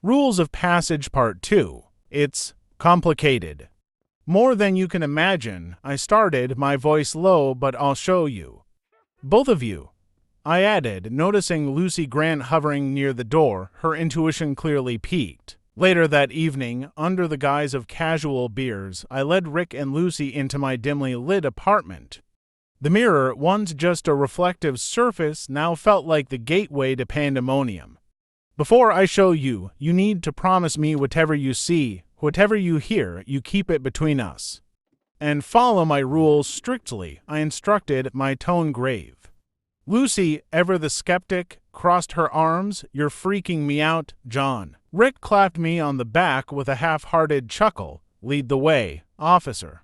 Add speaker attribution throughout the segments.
Speaker 1: Rules of Passage Part 2. It's complicated. More than you can imagine. I started, my voice low, but I'll show you. Both of you. I added, noticing Lucy Grant hovering near the door, her intuition clearly piqued. Later that evening, under the guise of casual beers, I led Rick and Lucy into my dimly lit apartment. The mirror, once just a reflective surface, now felt like the gateway to pandemonium. Before I show you, you need to promise me whatever you see, whatever you hear, you keep it between us. And follow my rules strictly, I instructed, my tone grave. Lucy, ever the skeptic, crossed her arms. You're freaking me out, John. Rick clapped me on the back with a half-hearted chuckle. Lead the way, officer.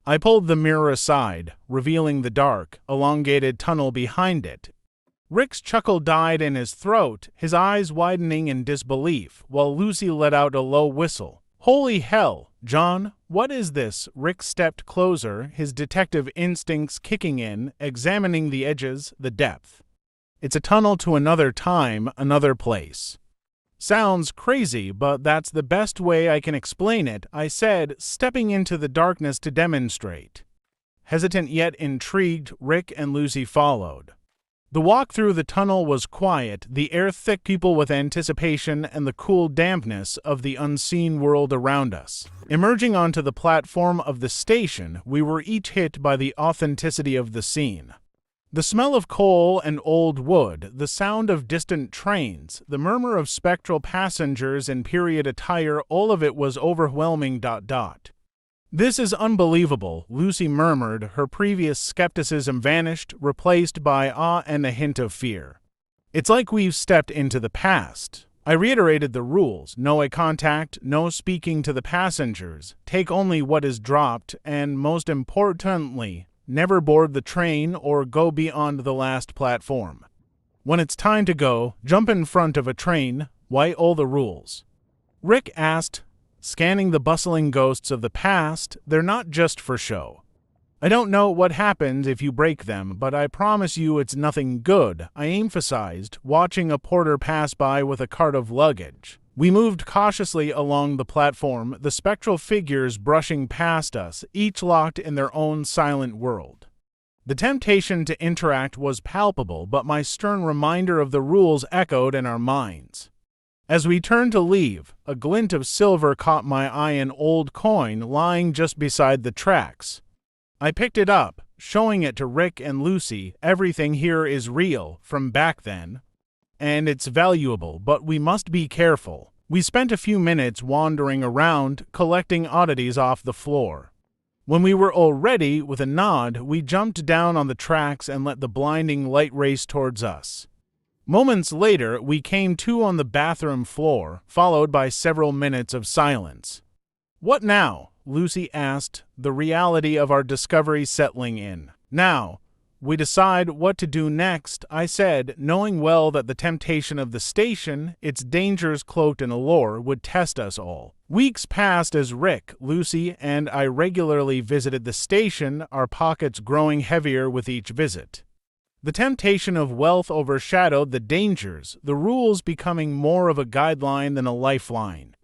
Speaker 1: I pulled the mirror aside, revealing the dark, elongated tunnel behind it. Rick's chuckle died in his throat, his eyes widening in disbelief, while Lucy let out a low whistle. Holy hell, John, what is this? Rick stepped closer, his detective instincts kicking in, examining the edges, the depth. It's a tunnel to another time, another place. Sounds crazy, but that's the best way I can explain it, I said, stepping into the darkness to demonstrate. Hesitant yet intrigued, Rick and Lucy followed. The walk through the tunnel was quiet, the air thick people with anticipation and the cool dampness of the unseen world around us. Emerging onto the platform of the station, we were each hit by the authenticity of the scene. The smell of coal and old wood, the sound of distant trains, the murmur of spectral passengers in period attire, all of it was overwhelming. This is unbelievable, Lucy murmured, her previous skepticism vanished, replaced by awe and a hint of fear. It's like we've stepped into the past. I reiterated the rules, no eye contact, no speaking to the passengers, take only what is dropped, and most importantly, never board the train or go beyond the last platform. When it's time to go, jump in front of a train, why all the rules? Rick asked, scanning the bustling ghosts of the past. They're not just for show. I don't know what happens if you break them, but I promise you it's nothing good, I emphasized, watching a porter pass by with a cart of luggage. We moved cautiously along the platform, the spectral figures brushing past us, each locked in their own silent world. The temptation to interact was palpable, but my stern reminder of the rules echoed in our minds. As we turned to leave, a glint of silver caught my eye, an old coin lying just beside the tracks. I picked it up, showing it to Rick and Lucy. Everything here is real, from back then. And it's valuable, but we must be careful. We spent a few minutes wandering around, collecting oddities off the floor. When we were all ready, with a nod, we jumped down on the tracks and let the blinding light race towards us. Moments later, we came to on the bathroom floor, followed by several minutes of silence. What now? Lucy asked, the reality of our discovery settling in. Now, we decide what to do next, I said, knowing well that the temptation of the station, its dangers cloaked in allure, would test us all. Weeks passed as Rick, Lucy, and I regularly visited the station, our pockets growing heavier with each visit. The temptation of wealth overshadowed the dangers, the rules becoming more of a guideline than a lifeline.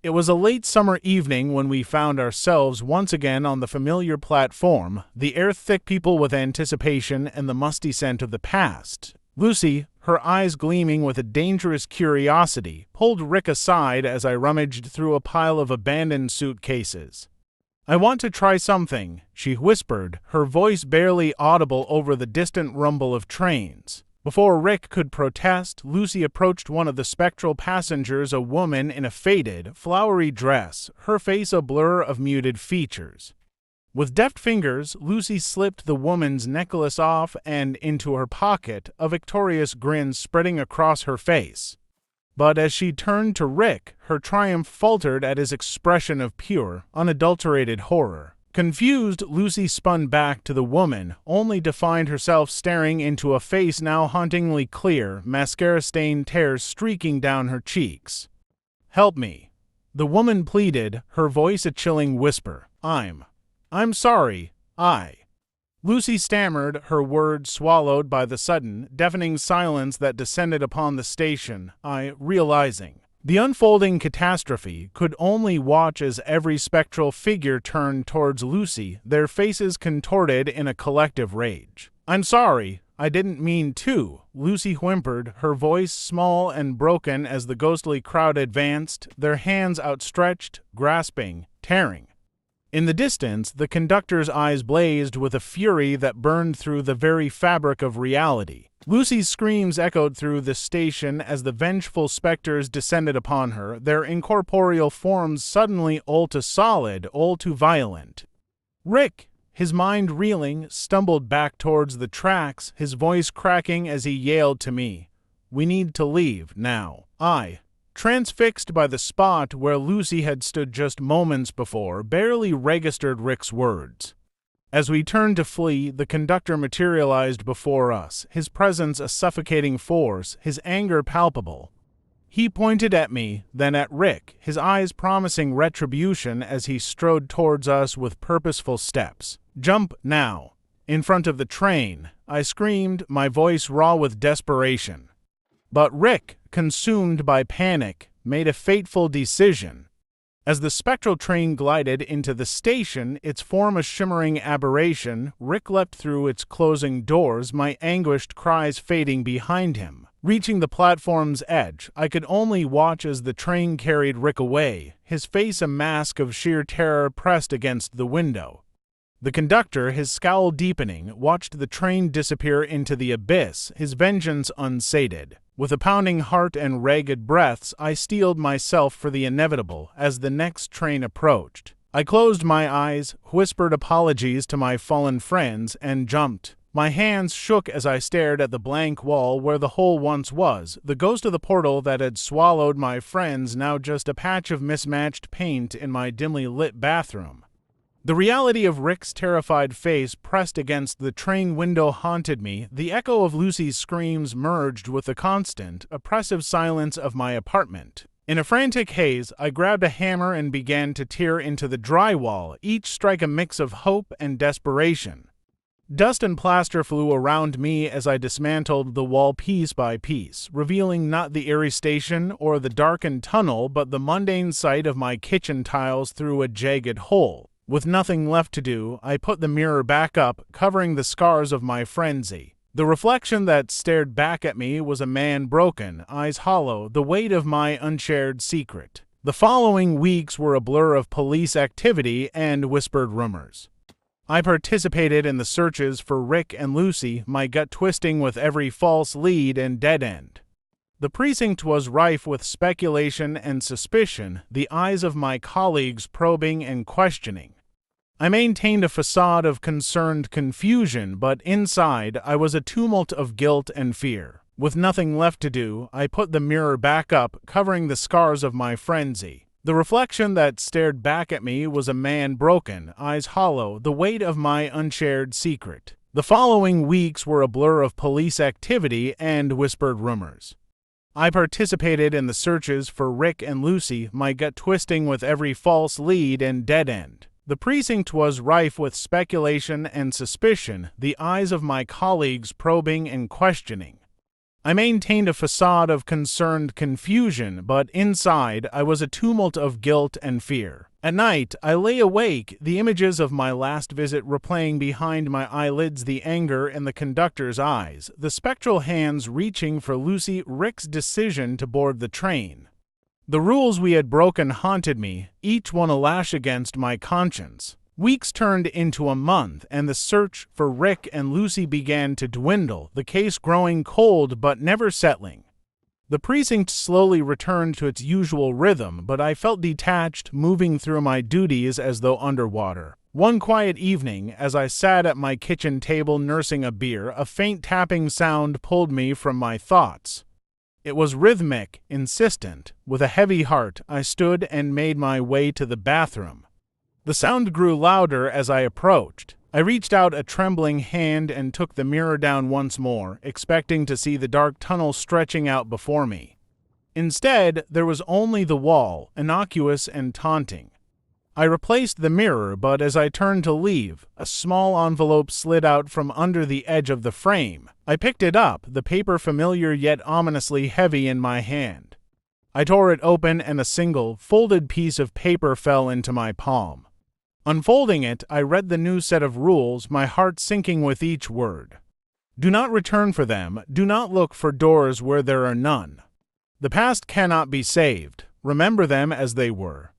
Speaker 1: It was a late summer evening when we found ourselves once again on the familiar platform, the air thick people with anticipation and the musty scent of the past. Lucy, her eyes gleaming with a dangerous curiosity, pulled Rick aside as I rummaged through a pile of abandoned suitcases. I want to try something, she whispered, her voice barely audible over the distant rumble of trains. Before Rick could protest, Lucy approached one of the spectral passengers, a woman in a faded, flowery dress, her face a blur of muted features. With deft fingers, Lucy slipped the woman's necklace off and into her pocket, a victorious grin spreading across her face. But as she turned to Rick, her triumph faltered at his expression of pure, unadulterated horror. Confused, Lucy spun back to the woman, only to find herself staring into a face now hauntingly clear, mascara-stained tears streaking down her cheeks. Help me. The woman pleaded, her voice a chilling whisper. I'm sorry, Lucy stammered, her words swallowed by the sudden, deafening silence that descended upon the station, realizing. The unfolding catastrophe could only watch as every spectral figure turned towards Lucy, their faces contorted in a collective rage. "I'm sorry, I didn't mean to," Lucy whimpered, her voice small and broken as the ghostly crowd advanced, their hands outstretched, grasping, tearing. In the distance, the conductor's eyes blazed with a fury that burned through the very fabric of reality. Lucy's screams echoed through the station as the vengeful specters descended upon her, their incorporeal forms suddenly all too solid, all too violent. Rick, his mind reeling, stumbled back towards the tracks, his voice cracking as he yelled to me, "We need to leave, now." Transfixed by the spot where Lucy had stood just moments before, barely registered Rick's words. As we turned to flee, the conductor materialized before us, his presence a suffocating force, his anger palpable. He pointed at me, then at Rick, his eyes promising retribution as he strode towards us with purposeful steps. "Jump now!" In front of the train, I screamed, my voice raw with desperation. But Rick, consumed by panic, made a fateful decision. As the spectral train glided into the station, its form a shimmering aberration, Rick leapt through its closing doors, my anguished cries fading behind him. Reaching the platform's edge, I could only watch as the train carried Rick away, his face a mask of sheer terror pressed against the window. The conductor, his scowl deepening, watched the train disappear into the abyss, his vengeance unsated. With a pounding heart and ragged breaths, I steeled myself for the inevitable as the next train approached. I closed my eyes, whispered apologies to my fallen friends, and jumped. My hands shook as I stared at the blank wall where the hole once was, the ghost of the portal that had swallowed my friends, now just a patch of mismatched paint in my dimly lit bathroom. The reality of Rick's terrified face pressed against the train window haunted me. The echo of Lucy's screams merged with the constant, oppressive silence of my apartment. In a frantic haze, I grabbed a hammer and began to tear into the drywall, each strike a mix of hope and desperation. Dust and plaster flew around me as I dismantled the wall piece by piece, revealing not the eerie station or the darkened tunnel, but the mundane sight of my kitchen tiles through a jagged hole. With nothing left to do, I put the mirror back up, covering the scars of my frenzy. The reflection that stared back at me was a man broken, eyes hollow, the weight of my unshared secret. The following weeks were a blur of police activity and whispered rumors. I participated in the searches for Rick and Lucy, my gut twisting with every false lead and dead end. The precinct was rife with speculation and suspicion, the eyes of my colleagues probing and questioning. I maintained a facade of concerned confusion, but inside I was a tumult of guilt and fear. With nothing left to do, I put the mirror back up, covering the scars of my frenzy. The reflection that stared back at me was a man broken, eyes hollow, the weight of my unshared secret. The following weeks were a blur of police activity and whispered rumors. I participated in the searches for Rick and Lucy, my gut twisting with every false lead and dead end. The precinct was rife with speculation and suspicion, the eyes of my colleagues probing and questioning. I maintained a facade of concerned confusion, but inside I was a tumult of guilt and fear. At night, I lay awake, the images of my last visit replaying behind my eyelids, the anger in the conductor's eyes, the spectral hands reaching for Lucy, Rick's decision to board the train. The rules we had broken haunted me, each one a lash against my conscience. Weeks turned into a month, and the search for Rick and Lucy began to dwindle, the case growing cold but never settling. The precinct slowly returned to its usual rhythm, but I felt detached, moving through my duties as though underwater. One quiet evening, as I sat at my kitchen table nursing a beer, a faint tapping sound pulled me from my thoughts. It was rhythmic, insistent. With a heavy heart, I stood and made my way to the bathroom. The sound grew louder as I approached. I reached out a trembling hand and took the mirror down once more, expecting to see the dark tunnel stretching out before me. Instead, there was only the wall, innocuous and taunting. I replaced the mirror, but as I turned to leave, a small envelope slid out from under the edge of the frame. I picked it up, the paper familiar yet ominously heavy in my hand. I tore it open and a single, folded piece of paper fell into my palm. Unfolding it, I read the new set of rules, my heart sinking with each word. Do not return for them. Do not look for doors where there are none. The past cannot be saved. Remember them as they were.